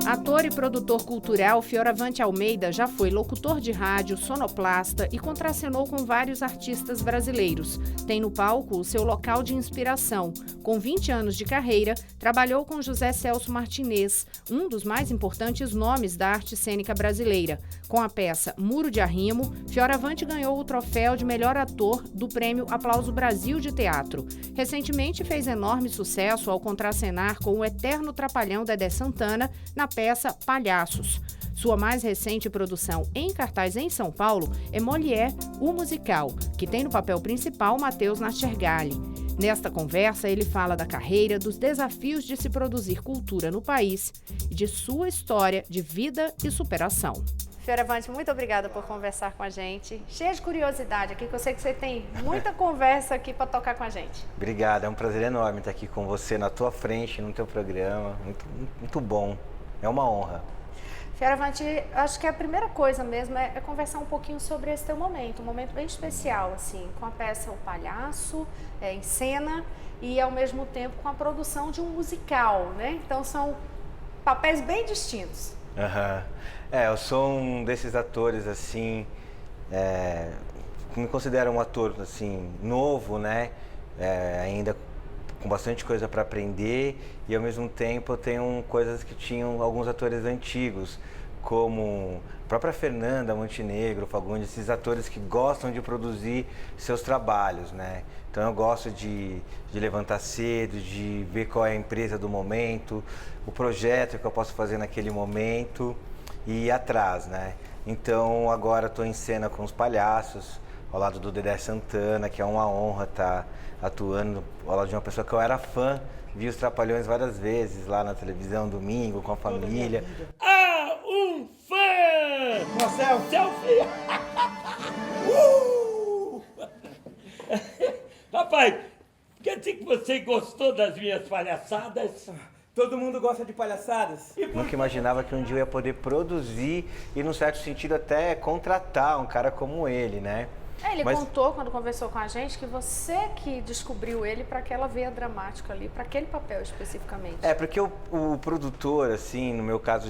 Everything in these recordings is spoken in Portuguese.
Ator e produtor cultural, Fioravante Almeida já foi locutor de rádio, sonoplasta e contracenou com vários artistas brasileiros. Tem no palco o seu local de inspiração. Com 20 anos de carreira, trabalhou com José Celso Martinez, um dos mais importantes nomes da arte cênica brasileira. Com a peça Muro de Arrimo, Fioravante ganhou o troféu de melhor ator do Prêmio Aplauso Brasil de Teatro. Recentemente fez enorme sucesso ao contracenar com o eterno trapalhão Dedé Santana na peça Palhaços. Sua mais recente produção em cartaz em São Paulo é Molière, o musical, que tem no papel principal Matheus Nastergalli. Nesta conversa, ele fala da carreira, dos desafios de se produzir cultura no país e de sua história de vida e superação. Fioravante, muito obrigada por conversar com a gente. Cheia de curiosidade aqui, que eu sei que você tem muita conversa aqui para tocar com a gente. Obrigado, é um prazer enorme estar aqui com você, na tua frente, no teu programa. Muito bom, é uma honra. Fioravante, acho que a primeira coisa mesmo é conversar um pouquinho sobre esse teu momento, um momento bem especial, assim, com a peça O Palhaço, em cena, e ao mesmo tempo com a produção de um musical, né? Então são papéis bem distintos. Eu sou um desses atores, assim, me considero um ator, assim, novo, né? Ainda com bastante coisa para aprender e ao mesmo tempo eu tenho coisas que tinham alguns atores antigos, como a própria Fernanda Montenegro, Fagundes, esses atores que gostam de produzir seus trabalhos, né? Então eu gosto de levantar cedo, de ver qual é a empresa do momento, o projeto que eu posso fazer naquele momento e ir atrás, né? Então agora estou em cena com os Palhaços, ao lado do Dedé Santana, que é uma honra estar atuando ao lado de uma pessoa que eu era fã, vi os Trapalhões várias vezes lá na televisão, domingo, com a família. Ah, um fã! Marcel, Selfie! Rapaz, quer dizer que você gostou das minhas palhaçadas? todo mundo gosta de palhaçadas. Nunca imaginava que um dia eu ia poder produzir e, num certo sentido, até contratar um cara como ele, né? Ele contou, quando conversou com a gente, que você que descobriu ele para aquela veia dramática ali, para aquele papel especificamente. Porque o produtor, assim, no meu caso,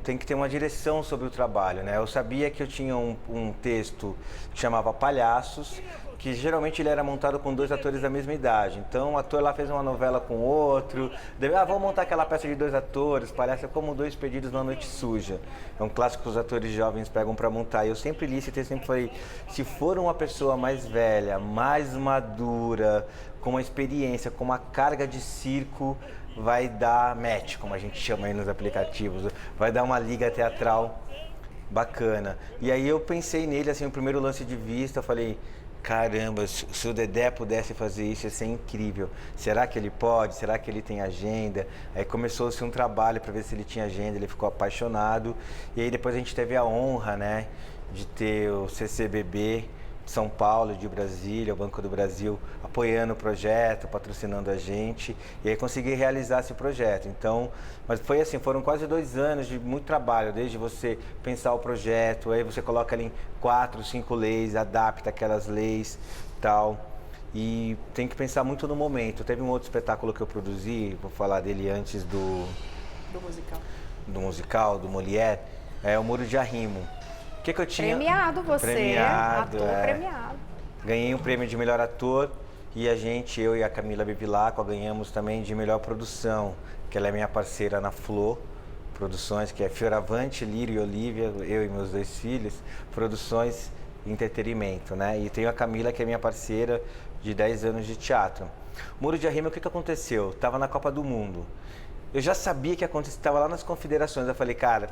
tem que ter uma direção sobre o trabalho, né? Eu sabia que eu tinha um texto que chamava Palhaços, que geralmente ele era montado com 2 atores da mesma idade. Então o ator lá fez uma novela com outro, vamos montar aquela peça de 2 atores, Palhaço é como 2 pedidos numa noite suja. É um clássico que os atores jovens pegam para montar. E eu sempre li esse texto, sempre falei, se for uma pessoa mais velha, mais madura, com uma experiência, com uma carga de circo, vai dar match, como a gente chama aí nos aplicativos, vai dar uma liga teatral bacana. E aí eu pensei nele, assim, o primeiro lance de vista, eu falei, caramba, se o Dedé pudesse fazer isso, ia ser incrível. Será que ele pode? Será que ele tem agenda? Aí começou-se um trabalho para ver se ele tinha agenda, ele ficou apaixonado. E aí depois a gente teve a honra, né, de ter o CCBB de São Paulo, de Brasília, o Banco do Brasil, apoiando o projeto, patrocinando a gente. E aí consegui realizar esse projeto. Então, mas foi assim, foram quase 2 anos de muito trabalho, desde você pensar o projeto, aí você coloca ali em 4, 5 leis, adapta aquelas leis e tal. E tem que pensar muito no momento. Teve um outro espetáculo que eu produzi, vou falar dele antes do musical, do Molière, é o Muro de Arrimo. Que eu tinha... Premiado você, premiado, ator premiado. Ganhei um prêmio de melhor ator e eu e a Camila Bevilacqua ganhamos também de melhor produção, que ela é minha parceira na Flor Produções, que é Fioravante, Lírio e Olívia, eu e meus 2 filhos, produções e entretenimento, né? E tenho a Camila, que é minha parceira de 10 anos de teatro. Muro de Arrimo, o que aconteceu? Tava na Copa do Mundo. Eu já sabia que acontecia, estava lá nas confederações, eu falei, cara,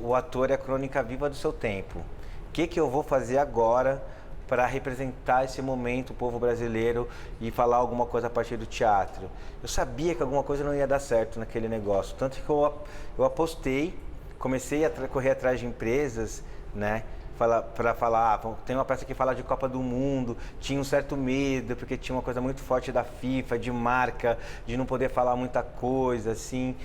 o ator é a crônica viva do seu tempo. O que eu vou fazer agora para representar esse momento, o povo brasileiro, e falar alguma coisa a partir do teatro? Eu sabia que alguma coisa não ia dar certo naquele negócio, tanto que eu apostei, comecei a correr atrás de empresas, né? para falar, tem uma peça que fala de Copa do Mundo, tinha um certo medo, porque tinha uma coisa muito forte da FIFA, de marca, de não poder falar muita coisa, assim,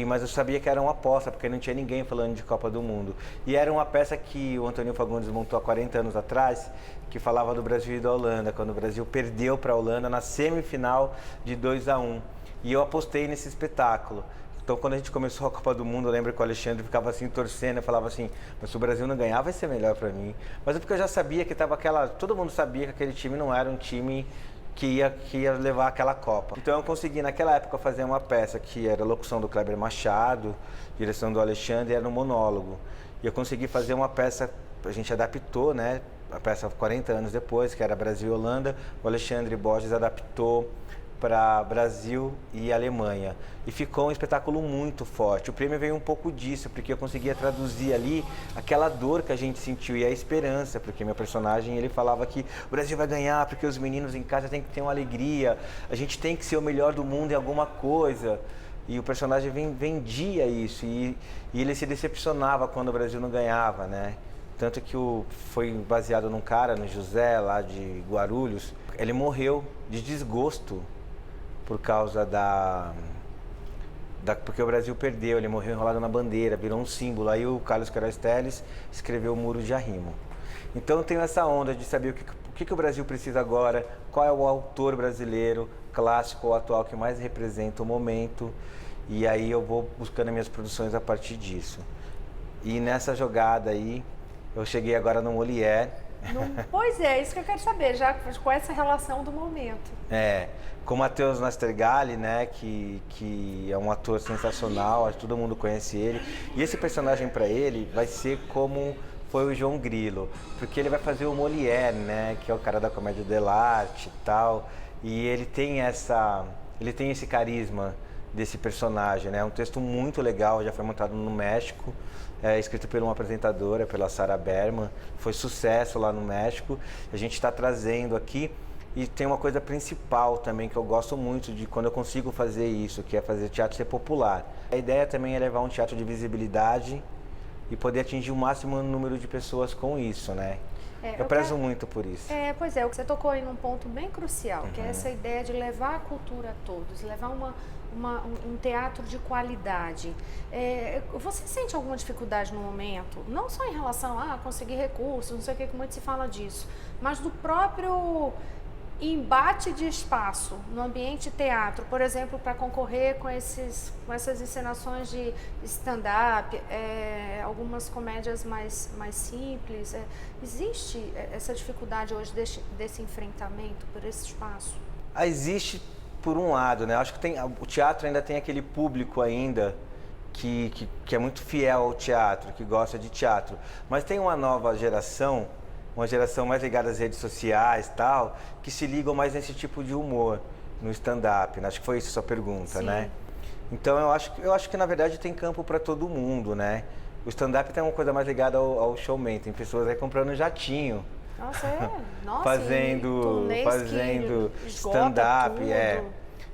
mas eu sabia que era uma aposta, porque não tinha ninguém falando de Copa do Mundo. E era uma peça que o Antônio Fagundes montou há 40 anos atrás, que falava do Brasil e da Holanda, quando o Brasil perdeu para a Holanda na semifinal de 2-1. E eu apostei nesse espetáculo. Então, quando a gente começou a Copa do Mundo, eu lembro que o Alexandre ficava assim, torcendo, eu falava assim, mas se o Brasil não ganhar, vai ser melhor para mim. Mas é porque eu já sabia que estava todo mundo sabia que aquele time não era um time que ia levar aquela Copa. Então, eu consegui, naquela época, fazer uma peça que era a locução do Kleber Machado, direção do Alexandre, era um monólogo. E eu consegui fazer uma peça, a gente adaptou, né? A peça 40 anos depois, que era Brasil e Holanda, o Alexandre Borges adaptou para Brasil e Alemanha. E ficou um espetáculo muito forte. O prêmio veio um pouco disso, porque eu conseguia traduzir ali aquela dor que a gente sentiu e a esperança, porque meu personagem, ele falava que o Brasil vai ganhar, porque os meninos em casa têm que ter uma alegria, a gente tem que ser o melhor do mundo em alguma coisa. E o personagem vendia isso, e ele se decepcionava quando o Brasil não ganhava, né? Tanto que foi baseado num cara, no José, lá de Guarulhos. Ele morreu de desgosto por causa porque o Brasil perdeu, ele morreu enrolado na bandeira, virou um símbolo. Aí o Carlos Queiroz Teles escreveu o Muro de Arrimo. Então eu tenho essa onda de saber o que o Brasil precisa agora, qual é o autor brasileiro, clássico ou atual, que mais representa o momento. E aí eu vou buscando as minhas produções a partir disso. E nessa jogada aí, eu cheguei agora no Molière. Pois é, isso que eu quero saber, já com essa relação do momento. Com o Matheus Nastergalli, né, que é um ator sensacional, acho que todo mundo conhece ele. E esse personagem para ele vai ser como foi o João Grilo, porque ele vai fazer o Molière, né, que é o cara da comédia dell'arte e tal. E ele tem esse carisma desse personagem, né? É um texto muito legal, já foi montado no México, escrito por uma apresentadora, pela Sarah Berman, foi sucesso lá no México. A gente está trazendo aqui, e tem uma coisa principal também que eu gosto muito de quando eu consigo fazer isso, que é fazer teatro ser popular. A ideia também é levar um teatro de visibilidade e poder atingir o máximo número de pessoas com isso, né? Eu prezo muito por isso. Pois é, você tocou aí num ponto bem crucial, que é essa ideia de levar a cultura a todos, levar um teatro de qualidade. Você sente alguma dificuldade no momento, não só em relação a conseguir recursos, não sei o que muito se fala disso, mas do próprio embate de espaço no ambiente teatro, por exemplo, para concorrer com essas encenações de stand-up, algumas comédias mais simples. Existe essa dificuldade hoje desse enfrentamento por esse espaço? Existe por um lado, né? Acho que o teatro ainda tem aquele público ainda que é muito fiel ao teatro, que gosta de teatro. Mas tem uma nova geração, uma geração mais ligada às redes sociais e tal, que se ligam mais nesse tipo de humor, no stand-up, né? Acho que foi isso a sua pergunta, né? Então eu acho que na verdade tem campo para todo mundo, né? O stand-up tem uma coisa mais ligada ao showman, tem pessoas aí comprando jatinho. Nossa, fazendo stand-up,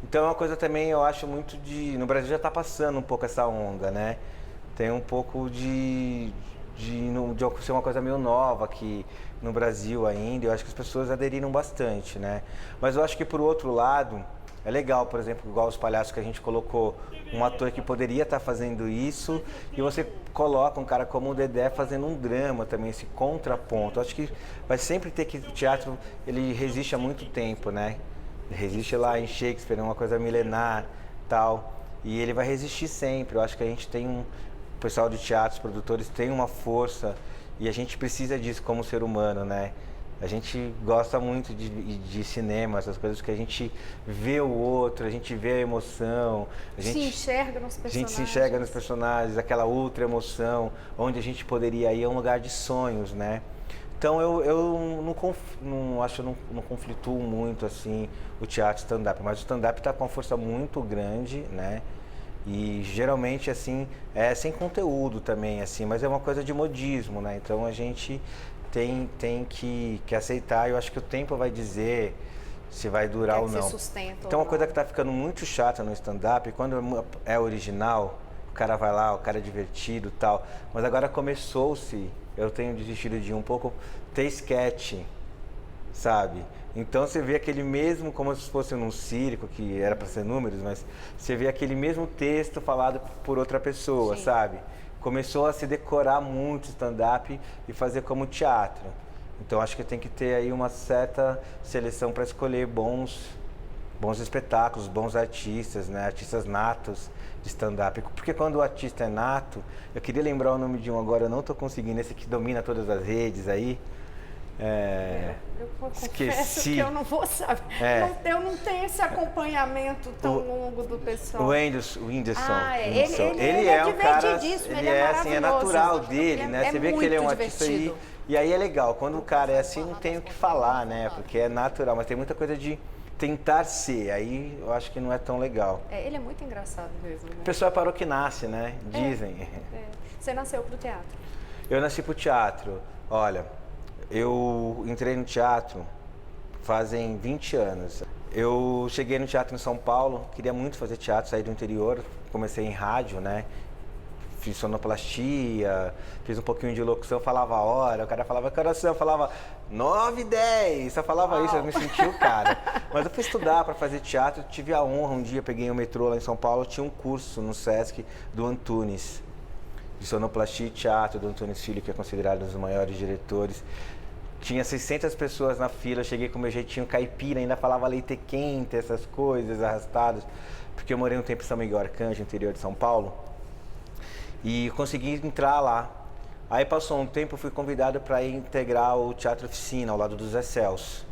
Então é uma coisa também, eu acho muito no Brasil já está passando um pouco essa onda, né? Tem um pouco de ser uma coisa meio nova aqui no Brasil ainda, eu acho que as pessoas aderiram bastante, né? Mas eu acho que por outro lado, é legal, por exemplo, igual os palhaços que a gente colocou um ator que poderia estar fazendo isso e você coloca um cara como o Dedé fazendo um drama também, esse contraponto. Eu acho que vai sempre ter que... O teatro, ele resiste há muito tempo, né? Ele resiste lá em Shakespeare, é uma coisa milenar, tal. E ele vai resistir sempre. Eu acho que a gente tem o pessoal de teatro, os produtores, tem uma força e a gente precisa disso como ser humano, né? A gente gosta muito de cinema, essas coisas que a gente vê o outro, a gente vê a emoção. A gente se enxerga nos personagens. A gente se enxerga nos personagens, aquela outra emoção, onde a gente poderia ir a um lugar de sonhos, né? Então eu não conflituo muito assim o teatro stand-up, mas o stand-up está com uma força muito grande, né? E geralmente assim, sem conteúdo também, assim, mas é uma coisa de modismo, né? Então a gente tem que aceitar. Eu acho que o tempo vai dizer se vai durar ou não. Então uma coisa que está ficando muito chata no stand-up, quando é original, o cara vai lá, o cara é divertido e tal, mas agora começou-se eu tenho desistido de um pouco ter sketch, sabe? Então você vê aquele mesmo, como se fosse num circo, que era para ser números, mas você vê aquele mesmo texto falado por outra pessoa, Sim. sabe? Começou a se decorar muito stand-up e fazer como teatro. Então acho que tem que ter aí uma certa seleção para escolher bons espetáculos, bons artistas, né? Artistas natos de stand-up. Porque quando o artista é nato, eu queria lembrar o nome de um agora, eu não estou conseguindo, esse que domina todas as redes aí. Eu confesso Esqueci. que eu não vou saber. Eu não tenho esse acompanhamento tão longo do pessoal. O Whindersson. Ele é um cara, divertidíssimo, ele é assim, é natural maravilhoso. dele, né? Você vê que ele é um artista aí. E aí é legal, quando o cara é assim, não tem o que falar, né? Porque é natural, mas tem muita coisa de tentar ser, aí eu acho que não é tão legal. Ele é muito engraçado mesmo. Né? O pessoal parou que nasce, né? Dizem. Você nasceu pro teatro? Eu nasci pro teatro. Olha, eu entrei no teatro fazem 20 anos. Eu cheguei no teatro em São Paulo, queria muito fazer teatro, saí do interior, comecei em rádio, né? Fiz sonoplastia, fiz um pouquinho de locução, falava a hora, o cara falava que horas são, eu falava 9h10, só falava isso, eu me sentia o cara. Mas eu fui estudar para fazer teatro, tive a honra, um dia peguei o metrô lá em São Paulo, tinha um curso no Sesc do Antunes, de sonoplastia e teatro, do Antunes Filho, que é considerado um dos maiores diretores. Tinha 600 pessoas na fila, eu cheguei com meu jeitinho caipira, ainda falava leite quente, essas coisas arrastadas, porque eu morei um tempo em São Miguel Arcanjo, interior de São Paulo. E consegui entrar lá. Aí passou um tempo, eu fui convidado para ir integrar o Teatro Oficina, ao lado do Zé Celso.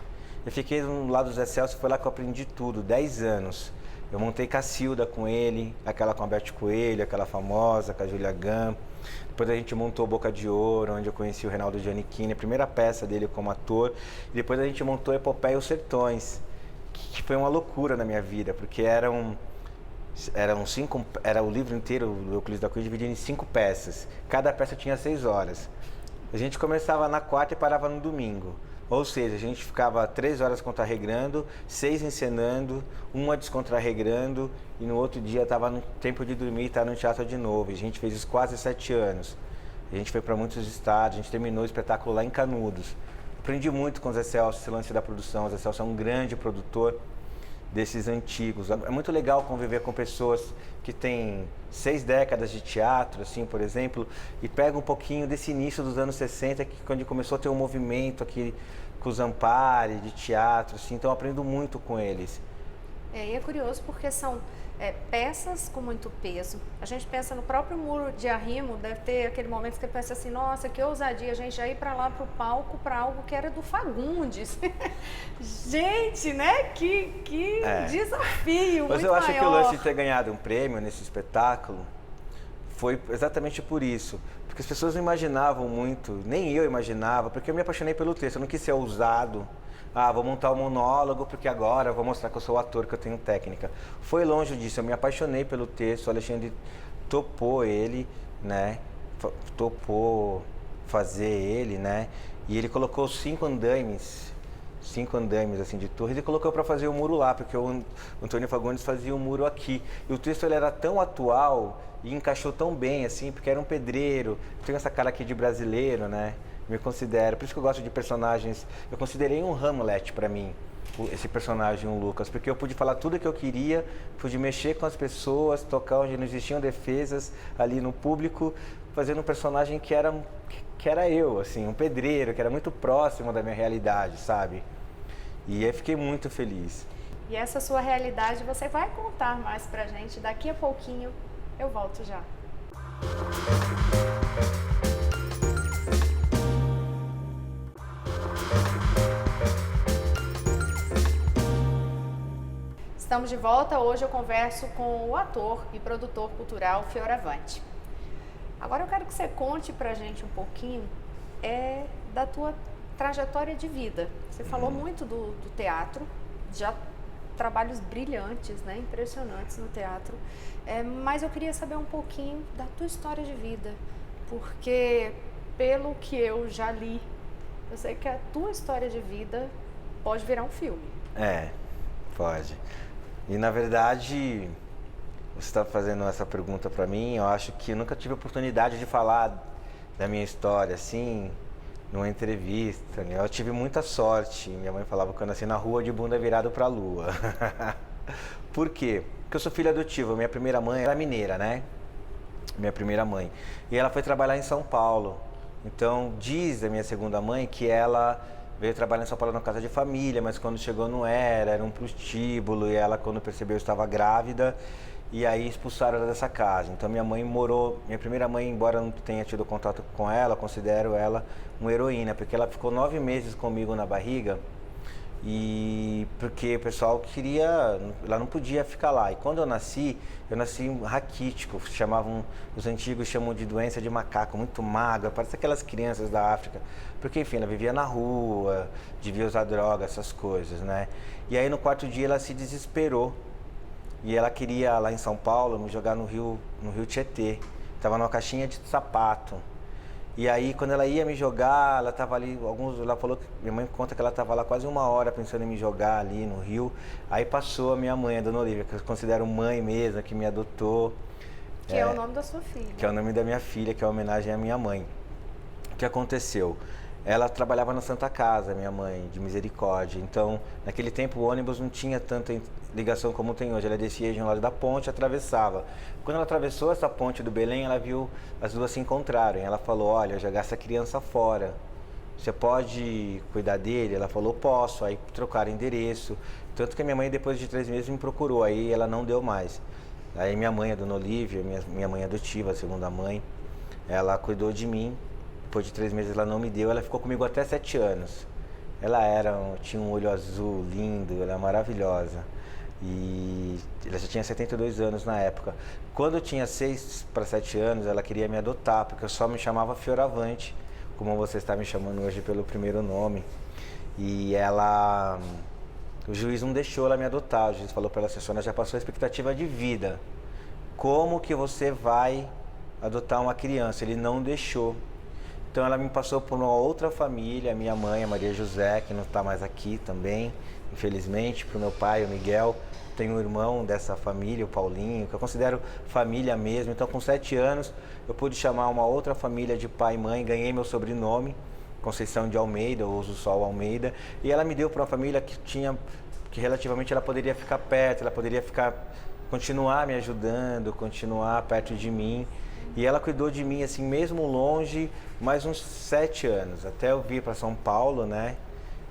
Eu fiquei no lado do Zé Celso, foi lá que eu aprendi tudo, 10 anos. Eu montei Cacilda com ele, aquela com a Beth Coelho, aquela famosa, com a Julia Gam. Depois a gente montou Boca de Ouro, onde eu conheci o Reinaldo Giannichini, a primeira peça dele como ator. E depois a gente montou Epopeia Os Sertões, que foi uma loucura na minha vida, porque era o livro inteiro do Euclides da Cunha dividido em 5 peças. Cada peça tinha 6 horas. A gente começava na quarta e parava no domingo. Ou seja, a gente ficava 3 horas contrarregrando, 6 encenando, 1 descontrarregrando e no outro dia estava no tempo de dormir e estava no teatro de novo. E a gente fez isso quase 7 anos. A gente foi para muitos estados, a gente terminou o espetáculo lá em Canudos. Aprendi muito com o Zé Celso, esse lance da produção. O Zé Celso é um grande produtor desses antigos. É muito legal conviver com pessoas que têm 6 décadas de teatro, assim, por exemplo, e pega um pouquinho desse início dos anos 60, que quando começou a ter um movimento aqui com o Zampari, de teatro, assim, então eu aprendo muito com eles. E é curioso porque são peças com muito peso. A gente pensa no próprio Muro de Arrimo, deve ter aquele momento que você pensa assim, nossa, que ousadia, a gente já ir para lá pro palco para algo que era do Fagundes. Gente, né? Que desafio. Mas muito eu acho maior. que o lance de ter ganhado um prêmio nesse espetáculo foi exatamente por isso. Porque as pessoas não imaginavam muito, nem eu imaginava, porque eu me apaixonei pelo texto, eu não quis ser ousado. Vou montar um monólogo porque agora eu vou mostrar que eu sou ator, que eu tenho técnica. Foi longe disso, eu me apaixonei pelo texto, o Alexandre topou ele, né? Topou fazer ele, né? E ele colocou 5 andaimes assim de torres e colocou para fazer o muro lá, porque o Antônio Fagundes fazia o muro aqui. E o texto ele era tão atual e encaixou tão bem assim, porque era um pedreiro, tem essa cara aqui de brasileiro, né? Me considero, por isso que eu gosto de personagens. Eu considerei um Hamlet para mim, esse personagem, o Lucas, porque eu pude falar tudo o que eu queria, pude mexer com as pessoas, tocar onde não existiam defesas ali no público, fazendo um personagem que era eu, assim, um pedreiro, que era muito próximo da minha realidade, sabe? E aí fiquei muito feliz. E essa sua realidade você vai contar mais pra gente daqui a pouquinho. Eu volto já. Estamos de volta. Hoje eu converso com o ator e produtor cultural Fioravante. Agora eu quero que você conte pra gente um pouquinho da tua trajetória de vida. Você falou muito do teatro, já trabalhos brilhantes, né? Impressionantes no teatro. Mas eu queria saber um pouquinho da tua história de vida, porque pelo que eu já li, eu sei que a tua história de vida pode virar um filme. Pode. E na verdade, você está fazendo essa pergunta para mim, eu acho que eu nunca tive a oportunidade de falar da minha história, assim, numa entrevista, né? Eu tive muita sorte. Minha mãe falava que eu nasci na rua de bunda virada para a lua. Por quê? Porque eu sou filho adotivo. Minha primeira mãe era mineira, né? Minha primeira mãe. E ela foi trabalhar em São Paulo. Então, diz a minha segunda mãe que ela veio trabalhar em São Paulo na casa de família, mas quando chegou não era um prostíbulo, e ela, quando percebeu, estava grávida, e aí expulsaram ela dessa casa. Então minha mãe morou, minha primeira mãe, embora eu não tenha tido contato com ela, considero ela uma heroína, porque ela ficou 9 meses comigo na barriga, e porque o pessoal queria, ela não podia ficar lá. E quando eu nasci raquítico, os antigos chamam de doença de macaco, muito magra, parece aquelas crianças da África, porque enfim, ela vivia na rua, devia usar droga, essas coisas, né? E aí no quarto dia ela se desesperou, e ela queria, lá em São Paulo, me jogar no rio Tietê, estava numa caixinha de sapato. E aí, quando ela ia me jogar, ela estava ali, ela falou, minha mãe conta que ela estava lá quase 1 hora pensando em me jogar ali no rio. Aí passou a minha mãe, a Dona Olívia, que eu considero mãe mesmo, que me adotou. Que é o nome da sua filha. Que é o nome da minha filha, que é uma homenagem à minha mãe. O que aconteceu? Ela trabalhava na Santa Casa, minha mãe, de Misericórdia. Então, naquele tempo, o ônibus não tinha tanta ligação como tem hoje. Ela descia de um lado da ponte e atravessava. Quando ela atravessou essa ponte do Belém, ela viu as duas se encontrarem. Ela falou, olha, eu jogar essa criança fora. Você pode cuidar dele? Ela falou, posso. Aí trocaram endereço. Tanto que a minha mãe, depois de 3 meses, me procurou. Aí ela não deu mais. Aí minha mãe, a Dona Olívia, minha mãe adotiva, a segunda mãe, ela cuidou de mim. Depois de 3 meses ela não me deu, ela ficou comigo até 7 anos. Ela tinha um olho azul lindo, ela é maravilhosa. E ela já tinha 72 anos na época. Quando eu tinha 6 para 7 anos, ela queria me adotar, porque eu só me chamava Fioravante, como você está me chamando hoje pelo primeiro nome. E o juiz não deixou ela me adotar, o juiz falou para ela, a senhora já passou a expectativa de vida. Como que você vai adotar uma criança? Ele não deixou. Então ela me passou por uma outra família, minha mãe, a Maria José, que não está mais aqui também, infelizmente, para o meu pai, o Miguel. Tenho um irmão dessa família, o Paulinho, que eu considero família mesmo. Então com 7 anos eu pude chamar uma outra família de pai e mãe, ganhei meu sobrenome, Conceição de Almeida, eu uso só o Almeida. E ela me deu para uma família que relativamente ela poderia ficar perto, ela poderia continuar me ajudando, continuar perto de mim. E ela cuidou de mim, assim, mesmo longe, mais uns 7 anos, até eu vir para São Paulo, né?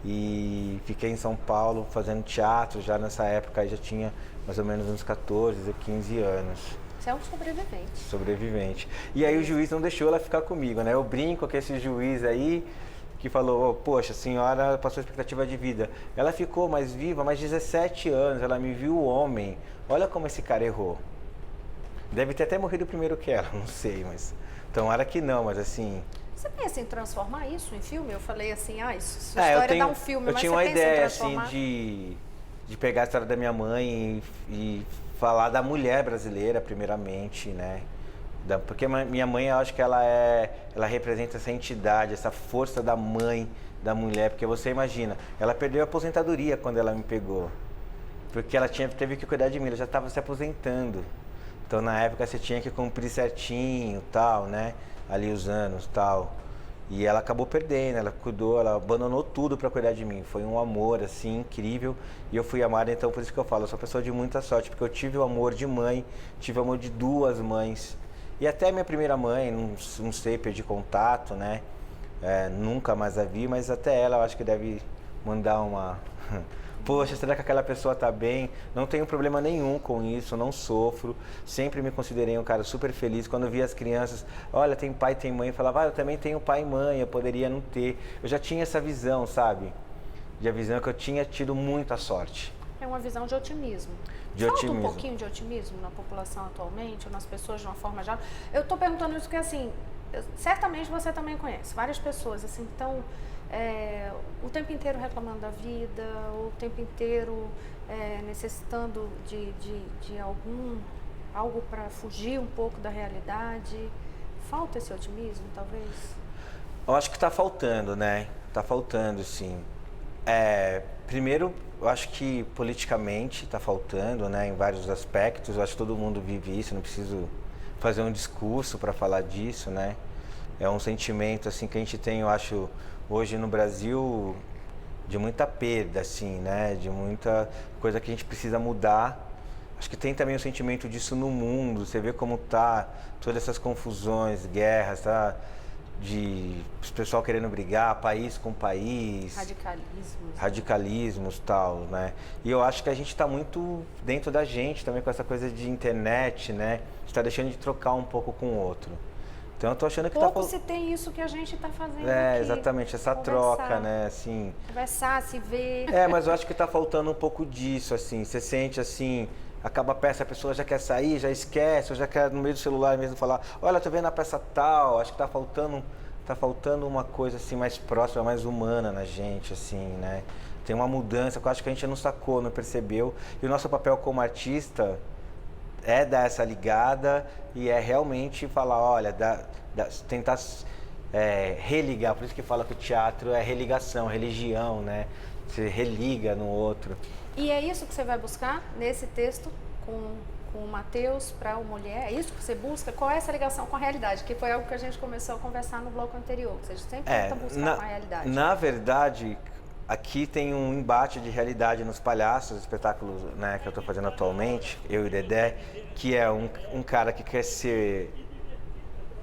E fiquei em São Paulo fazendo teatro, já nessa época já tinha mais ou menos uns 14 ou 15 anos. Você é um sobrevivente. Sobrevivente. E aí o juiz não deixou ela ficar comigo, né? Eu brinco com esse juiz aí, que falou, poxa, a senhora passou expectativa de vida. Ela ficou mais viva, mais 17 anos, ela me viu homem. Olha como esse cara errou. Deve ter até morrido primeiro que ela, não sei, mas... Tomara que não, mas assim... Você pensa em transformar isso em filme? Eu falei assim, sua história dá um filme, mas você pensa em transformar? Eu tinha uma ideia, assim, de pegar a história da minha mãe e falar da mulher brasileira, primeiramente, né? Porque minha mãe, eu acho que ela representa essa entidade, essa força da mãe, da mulher. Porque você imagina, ela perdeu a aposentadoria quando ela me pegou. Porque ela teve que cuidar de mim, ela já estava se aposentando. Então, na época, você tinha que cumprir certinho, tal, né? Ali os anos, tal. E ela acabou perdendo, ela cuidou, ela abandonou tudo para cuidar de mim. Foi um amor, assim, incrível. E eu fui amada, então, por isso que eu falo, eu sou uma pessoa de muita sorte. Porque eu tive o amor de mãe, tive o amor de 2 mães. E até minha primeira mãe, não sei, perdi contato, né? Nunca mais a vi, mas até ela eu acho que deve mandar uma... Poxa, será que aquela pessoa tá bem? Não tenho problema nenhum com isso, não sofro. Sempre me considerei um cara super feliz. Quando eu via as crianças, olha, tem pai, tem mãe, eu falava, eu também tenho pai e mãe, eu poderia não ter. Eu já tinha essa visão, sabe? A visão que eu tinha tido muita sorte. É uma visão de otimismo. Falta um pouquinho de otimismo na população atualmente, ou nas pessoas de uma forma geral. Eu tô perguntando isso porque, assim, certamente você também conhece várias pessoas, assim, que estão... o tempo inteiro reclamando da vida, o tempo inteiro necessitando de algo para fugir um pouco da realidade. Falta esse otimismo, talvez? Eu acho que está faltando, né? Está faltando, sim. Primeiro, eu acho que politicamente está faltando, né? Em vários aspectos. Eu acho que todo mundo vive isso, não preciso fazer um discurso para falar disso, né? É um sentimento assim que a gente tem, eu acho, hoje no Brasil, de muita perda, assim, né? De muita coisa que a gente precisa mudar. Acho que tem também o sentimento disso no mundo. Você vê como tá todas essas confusões, guerras, tá? De pessoal querendo brigar, país com país. Radicalismos, tal, né? E eu acho que a gente está muito dentro da gente também com essa coisa de internet, né? A gente está deixando de trocar um pouco com o outro. Então eu tô achando que pouco se tem isso que a gente está fazendo aqui. Exatamente, essa troca, né, assim... Conversar, se ver... mas eu acho que tá faltando um pouco disso, assim, você sente, assim, acaba a peça, a pessoa já quer sair, já esquece, ou já quer no meio do celular mesmo falar, olha, tô vendo a peça tal, acho que tá faltando uma coisa, assim, mais próxima, mais humana na gente, assim, né? Tem uma mudança que eu acho que a gente não sacou, não percebeu, e o nosso papel como artista... é dar essa ligada e é realmente falar, olha, tentar religar, por isso que fala que o teatro é religação, religião, né? Você religa no outro. E é isso que você vai buscar nesse texto com o Matheus para o Mulher? É isso que você busca? Qual é essa ligação com a realidade? Que foi algo que a gente começou a conversar no bloco anterior, que você sempre tenta buscar com a realidade. Na verdade... Aqui tem um embate de realidade nos palhaços, espetáculos, né, que eu estou fazendo atualmente, eu e o Dedé, que é um cara que quer ser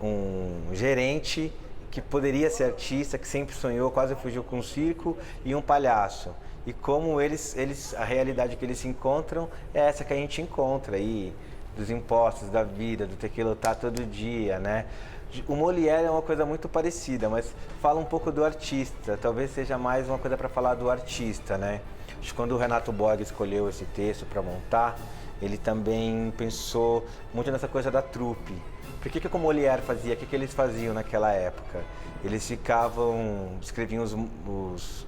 um gerente, que poderia ser artista, que sempre sonhou, quase fugiu com um circo, e um palhaço. E como a realidade que eles se encontram é essa que a gente encontra aí, dos impostos, da vida, do ter que lutar todo dia, né? O Molière é uma coisa muito parecida, mas fala um pouco do artista, talvez seja mais uma coisa para falar do artista, né? Acho que quando o Renato Borg escolheu esse texto para montar, ele também pensou muito nessa coisa da trupe. Por que o Molière fazia? O que eles faziam naquela época? Eles escreviam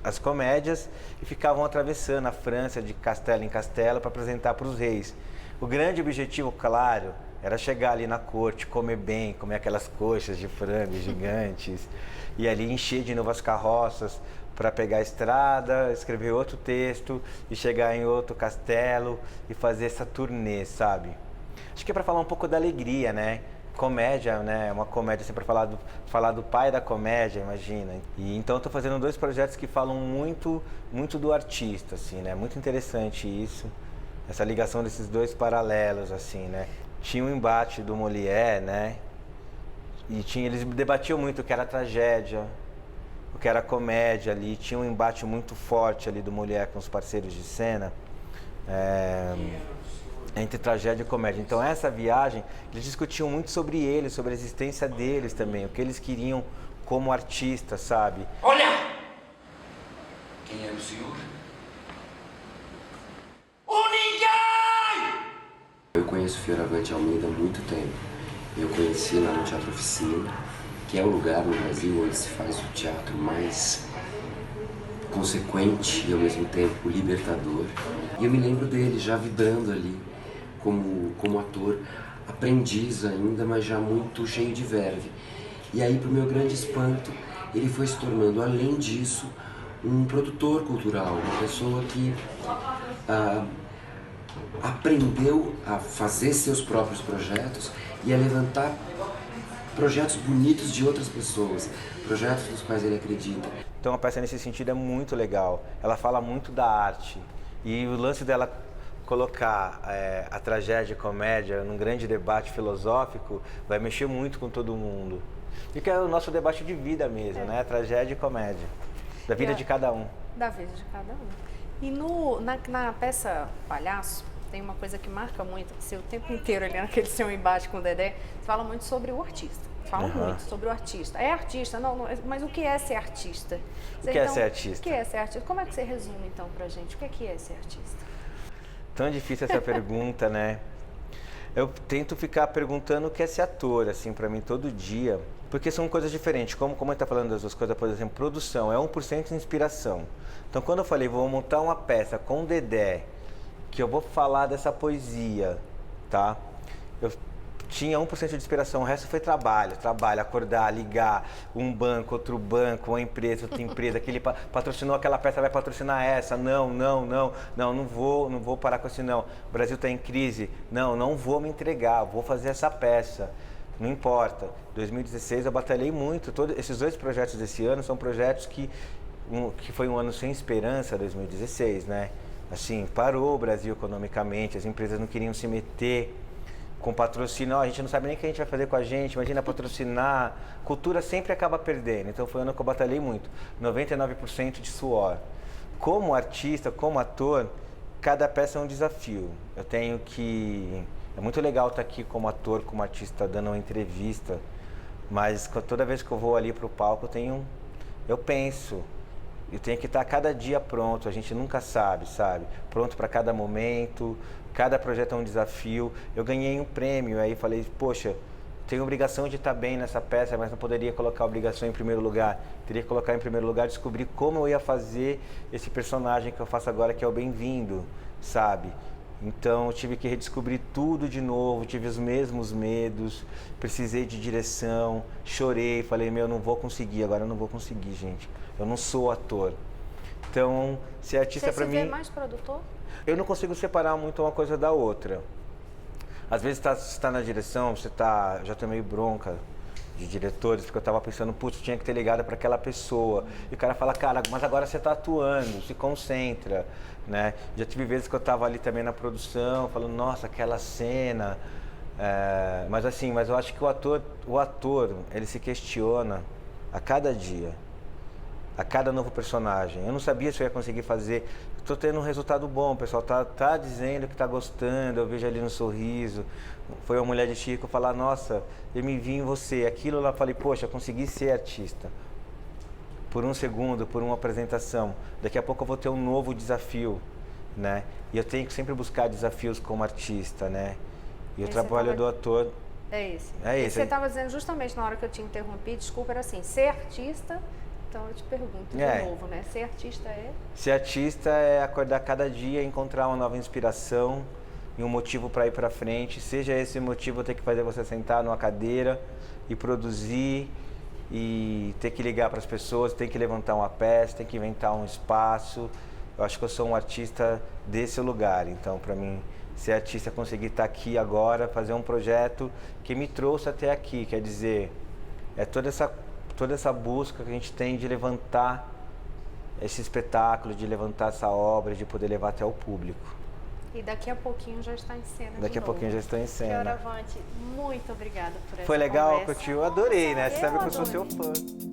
as comédias e ficavam atravessando a França de castelo em castelo para apresentar para os reis. O grande objetivo, claro, era chegar ali na corte, comer bem, comer aquelas coxas de frango gigantes e ali encher de novo as carroças para pegar a estrada, escrever outro texto e chegar em outro castelo e fazer essa turnê, sabe? Acho que é para falar um pouco da alegria, né? Comédia, né? Uma comédia sempre para falar do pai da comédia, imagina. E então eu tô fazendo 2 projetos que falam muito do artista, assim, né? Muito interessante isso, essa ligação desses 2 paralelos, assim, né? Tinha um embate do Molière, né? E eles debatiam muito o que era tragédia, o que era comédia ali. Tinha um embate muito forte ali do Molière com os parceiros de cena, entre tragédia e comédia. Então essa viagem, eles discutiam muito sobre eles, sobre a existência deles também, o que eles queriam como artistas, sabe? Olha! Quem é o senhor? Eu conheço Fioravante Almeida há muito tempo. Eu conheci lá no Teatro Oficina, que é o lugar no Brasil onde se faz o teatro mais consequente e ao mesmo tempo libertador. E eu me lembro dele já vibrando ali como ator, aprendiz ainda, mas já muito cheio de verve. E aí, para o meu grande espanto, ele foi se tornando, além disso, um produtor cultural, uma pessoa que aprendeu a fazer seus próprios projetos e a levantar projetos bonitos de outras pessoas, projetos nos quais ele acredita. Então a peça nesse sentido é muito legal, ela fala muito da arte e o lance dela colocar a tragédia e a comédia num grande debate filosófico vai mexer muito com todo mundo. E que é o nosso debate de vida mesmo, né? Tragédia e comédia, da vida de cada um. Da vida de cada um. E na peça Palhaço, tem uma coisa que marca muito, que você o tempo inteiro ali naquele seu embate com o Dedé, você fala muito sobre o artista. Fala muito sobre o artista. É artista? Não, mas o que é ser artista? O que é ser artista? O que é ser artista? Como é que você resume, então, pra gente? O que é ser artista? Tão difícil essa pergunta, né? Eu tento ficar perguntando o que é ser ator, assim, pra mim, todo dia. Porque são coisas diferentes. Como a gente tá falando das duas coisas, por exemplo, produção é 1% de inspiração. Então, quando eu falei, vou montar uma peça com o Dedé, que eu vou falar dessa poesia, tá? Eu tinha 1% de inspiração, o resto foi trabalho, acordar, ligar, um banco, outro banco, uma empresa, outra empresa, aquele patrocinou aquela peça, vai patrocinar essa, não vou parar com esse não. O Brasil está em crise, não vou me entregar, vou fazer essa peça. não importa. 2016 eu batalhei muito, todos esses 2 projetos desse ano são projetos que foi um ano sem esperança, 2016, né? Assim, parou o Brasil economicamente, as empresas não queriam se meter com patrocínio, a gente não sabe nem o que a gente vai fazer com a gente, imagina patrocinar, cultura sempre acaba perdendo, então foi um ano que eu batalhei muito, 99% de suor. Como artista, como ator, cada peça é um desafio, eu tenho que... É muito legal estar aqui como ator, como artista, dando uma entrevista, mas toda vez que eu vou ali para o palco, eu penso, eu tenho que estar cada dia pronto, a gente nunca sabe, pronto para cada momento, cada projeto é um desafio. Eu ganhei um prêmio, aí falei, poxa, tenho obrigação de estar bem nessa peça, mas não poderia colocar a obrigação em primeiro lugar. Teria que colocar em primeiro lugar, descobrir como eu ia fazer esse personagem que eu faço agora, que é o Bem-vindo, sabe? Então eu tive que redescobrir tudo de novo, tive os mesmos medos, precisei de direção, chorei, falei, meu, não vou conseguir, agora eu não vou conseguir, gente. Eu não sou ator. Então, ser artista para mim... Você se vê mais produtor? Eu não consigo separar muito uma coisa da outra. Às vezes você está na direção, já tomei bronca de diretores, porque eu estava pensando, putz, tinha que ter ligado para aquela pessoa. E o cara fala, cara, mas agora você está atuando, se concentra, né? Já tive vezes que eu estava ali também na produção, falando, nossa, aquela cena. Mas eu acho que o ator, ele se questiona a cada dia, a cada novo personagem. Eu não sabia se eu ia conseguir fazer. Estou tendo um resultado bom, o pessoal tá dizendo que está gostando, eu vejo ali no sorriso. Foi uma mulher de Chico falar, nossa, eu me vi em você. Aquilo lá, falei, poxa, eu consegui ser artista. Por um segundo, por uma apresentação. Daqui a pouco eu vou ter um novo desafio, né? E eu tenho que sempre buscar desafios como artista, né? E o trabalho do ator... É esse. É esse. Você estava dizendo justamente na hora que eu te interrompi, desculpa, era assim, ser artista... Então eu te pergunto de novo, né? Ser artista é? Ser artista é acordar cada dia, encontrar uma nova inspiração e um motivo para ir para frente. Seja esse motivo ter que fazer você sentar numa cadeira e produzir e ter que ligar para as pessoas, ter que levantar uma peça, ter que inventar um espaço. Eu acho que eu sou um artista desse lugar. Então, para mim, ser artista é conseguir estar aqui agora, fazer um projeto que me trouxe até aqui. Quer dizer, é toda essa busca que a gente tem de levantar esse espetáculo, de levantar essa obra, de poder levar até o público. E daqui a pouquinho já está em cena. Daqui a pouquinho já está em cena. Fioravante, muito obrigada por essa Foi legal, conversa. eu adorei, né? Você sabe que eu sou adorei. seu fã.